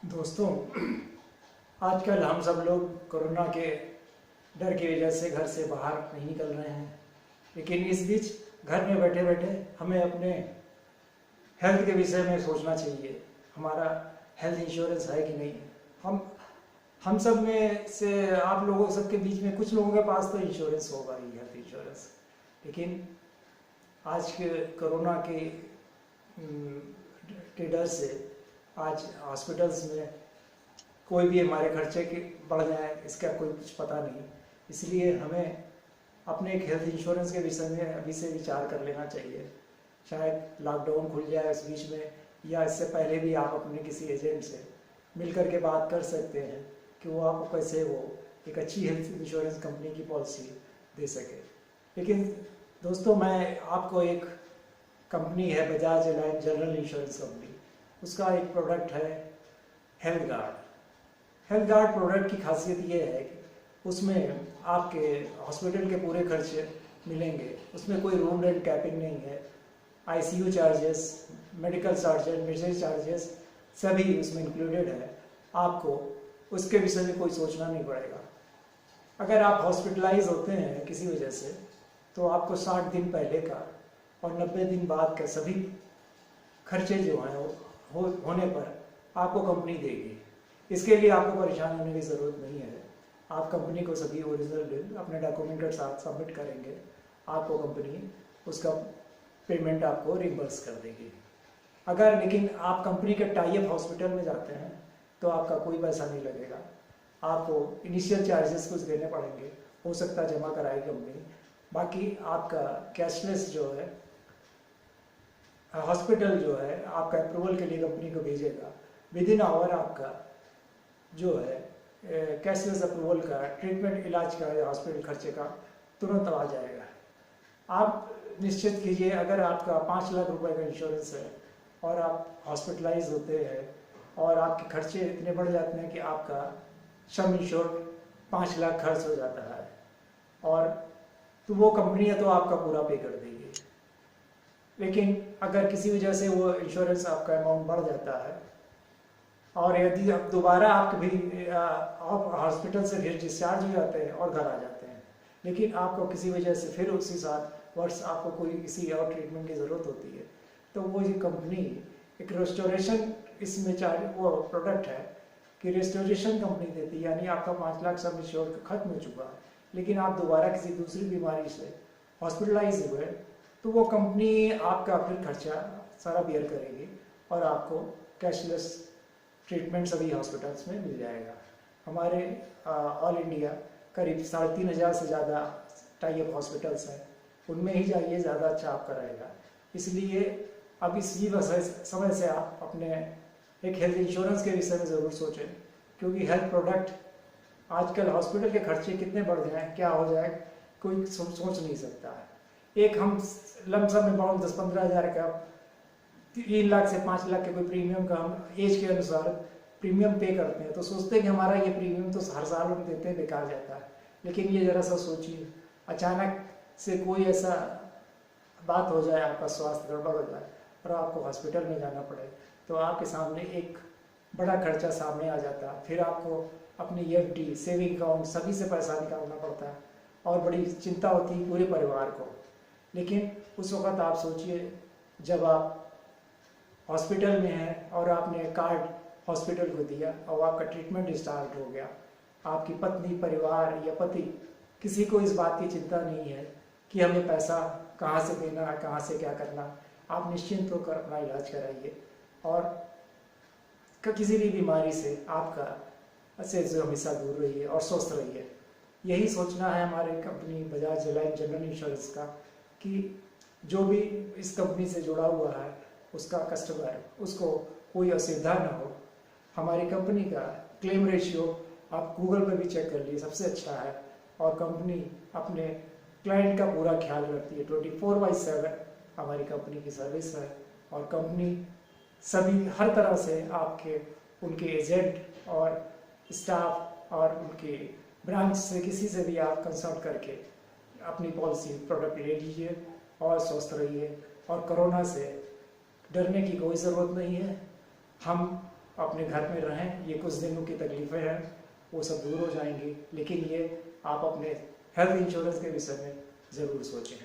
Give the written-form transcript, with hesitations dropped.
दोस्तों, आजकल हम सब लोग कोरोना के डर की वजह से घर से बाहर नहीं निकल रहे हैं। लेकिन इस बीच घर में बैठे बैठे हमें अपने हेल्थ के विषय में सोचना चाहिए। हमारा हेल्थ इंश्योरेंस है कि नहीं। हम हम सब में से आप लोगों सबके बीच में कुछ लोगों के पास तो इंश्योरेंस होगा ही, हेल्थ इंश्योरेंस। लेकिन आज के कोरोना के डर से आज हॉस्पिटल्स में कोई भी हमारे खर्चे के बढ़ जाए इसका कोई कुछ पता नहीं। इसलिए हमें अपने एक हेल्थ इंश्योरेंस के विषय में अभी से विचार कर लेना चाहिए। शायद लॉकडाउन खुल जाए इस बीच में, या इससे पहले भी आप अपने किसी एजेंट से मिल कर के बात कर सकते हैं कि वो आपको कैसे वो एक अच्छी हेल्थ इंश्योरेंस कंपनी की पॉलिसी दे सके। लेकिन दोस्तों, मैं आपको एक कंपनी है Bajaj Allianz general insurance company, उसका एक प्रोडक्ट है health guard. Health guard product की खासियत ये है कि उसमें आपके हॉस्पिटल के पूरे खर्चे मिलेंगे। उसमें कोई रूम रेंट कैपिंग नहीं है। ICU charges, medical charges, medicine charges सभी उसमें इंक्लूडेड है। आपको उसके विषय में कोई सोचना नहीं पड़ेगा। अगर आप हॉस्पिटलाइज होते हैं किसी वजह से, तो आपको 60 दिन पहले का और 90 दिन बाद का सभी खर्चे जो हैं होने पर आपको कंपनी देगी। इसके लिए आपको परेशान होने की ज़रूरत नहीं है। आप कंपनी को सभी ओरिजिनल बिल अपने डॉक्यूमेंट के साथ सबमिट करेंगे, आपको कंपनी उसका पेमेंट आपको रिम्बर्स कर देगी। अगर लेकिन आप कंपनी के टाई अप हॉस्पिटल में जाते हैं तो आपका कोई पैसा नहीं लगेगा। आपको इनिशियल चार्जेस कुछ देने पड़ेंगे, हो सकता है जमा कराए कंपनी। बाकी आपका कैशलेस जो है हॉस्पिटल जो है आपका अप्रूवल के लिए कंपनी को भेजेगा। विद इन आवर आपका जो है कैशलेस अप्रूवल का ट्रीटमेंट इलाज का या हॉस्पिटल खर्चे का तुरंत आ जाएगा। आप निश्चित कीजिए, अगर आपका 5 लाख रुपए का इंश्योरेंस है और आप हॉस्पिटलाइज होते हैं और आपके खर्चे इतने बढ़ जाते हैं कि आपका सम इंश्योर्ड 5 लाख खर्च हो जाता है, और तो वो कंपनी है तो आपका पूरा पे कर देगी। लेकिन अगर किसी वजह से वो इंश्योरेंस आपका अमाउंट बढ़ जाता है और यदि आप दोबारा आप कभी आप हॉस्पिटल से फिर डिस्चार्ज हो जाते हैं और घर आ जाते हैं, लेकिन आपको किसी वजह से फिर उसी साल वर्ष आपको कोई किसी और ट्रीटमेंट की ज़रूरत होती है, तो वो ये कंपनी एक रेस्टोरेशन इसमें वो प्रोडक्ट है कि रेस्टोरेशन कंपनी देती है। यानी आपका 5 लाख सब इंश्योर खत्म हो चुका है, लेकिन आप दोबारा किसी दूसरी बीमारी से हॉस्पिटलाइज हुए तो वो कंपनी आपका फिर खर्चा सारा बियर करेगी और आपको कैशलेस ट्रीटमेंट सभी हॉस्पिटल्स में मिल जाएगा। हमारे ऑल इंडिया करीब 3,500 से ज़्यादा टाई अप हॉस्पिटल्स हैं, उनमें ही जाइए, ज़्यादा अच्छा आपका रहेगा। इसलिए अब इसी समय से आप अपने एक हेल्थ इंश्योरेंस के विषय में ज़रूर सोचें, क्योंकि हेल्थ प्रोडक्ट आजकल हॉस्पिटल के खर्चे कितने बढ़ जाएँ, क्या हो जाए, कोई सोच नहीं सकता है। एक हम लमसम अमाउंट 10-15 हज़ार का 3 लाख से 5 लाख के कोई प्रीमियम का हम एज के अनुसार प्रीमियम पे करते हैं, तो सोचते हैं कि हमारा ये प्रीमियम तो हर साल हम देते हैं, बेकार जाता है। लेकिन ये ज़रा सा सोचिए, अचानक से कोई ऐसा बात हो जाए, आपका स्वास्थ्य गड़बड़ हो जाए और आपको हॉस्पिटल में जाना पड़े, तो आपके सामने एक बड़ा खर्चा सामने आ जाता है। फिर आपको अपनी एफडी, सेविंग अकाउंट सभी से पैसा निकालना पड़ता है और बड़ी चिंता होती है पूरे परिवार को। लेकिन उस वक़्त आप सोचिए, जब आप हॉस्पिटल में हैं और आपने कार्ड हॉस्पिटल को दिया और आपका ट्रीटमेंट स्टार्ट हो गया, आपकी पत्नी, परिवार या पति किसी को इस बात की चिंता नहीं है कि हमें पैसा कहाँ से देना है, कहाँ से क्या करना। आप निश्चिंत होकर अपना इलाज कराइए और किसी भी बीमारी से आपका से हमेशा दूर रहिए और स्वस्थ रहिए। यही सोचना है हमारे company Bajaj Allianz general insurance का, कि जो भी इस कंपनी से जुड़ा हुआ है उसका कस्टमर, उसको कोई असुविधा ना हो। हमारी कंपनी का क्लेम रेशियो आप गूगल पर भी चेक कर लिए, सबसे अच्छा है, और कंपनी अपने क्लाइंट का पूरा ख्याल रखती है। 24/7 हमारी कंपनी की सर्विस है, और कंपनी सभी हर तरह से आपके उनके एजेंट और स्टाफ और उनके ब्रांच से किसी से भी आप कंसल्ट करके अपनी पॉलिसी प्रोडक्ट ले लीजिए और स्वस्थ रहिए। और कोरोना से डरने की कोई ज़रूरत नहीं है। हम अपने घर में रहें, ये कुछ दिनों की तकलीफ़ें हैं वो सब दूर हो जाएंगी, लेकिन ये आप अपने हेल्थ इंश्योरेंस के विषय में ज़रूर सोचें।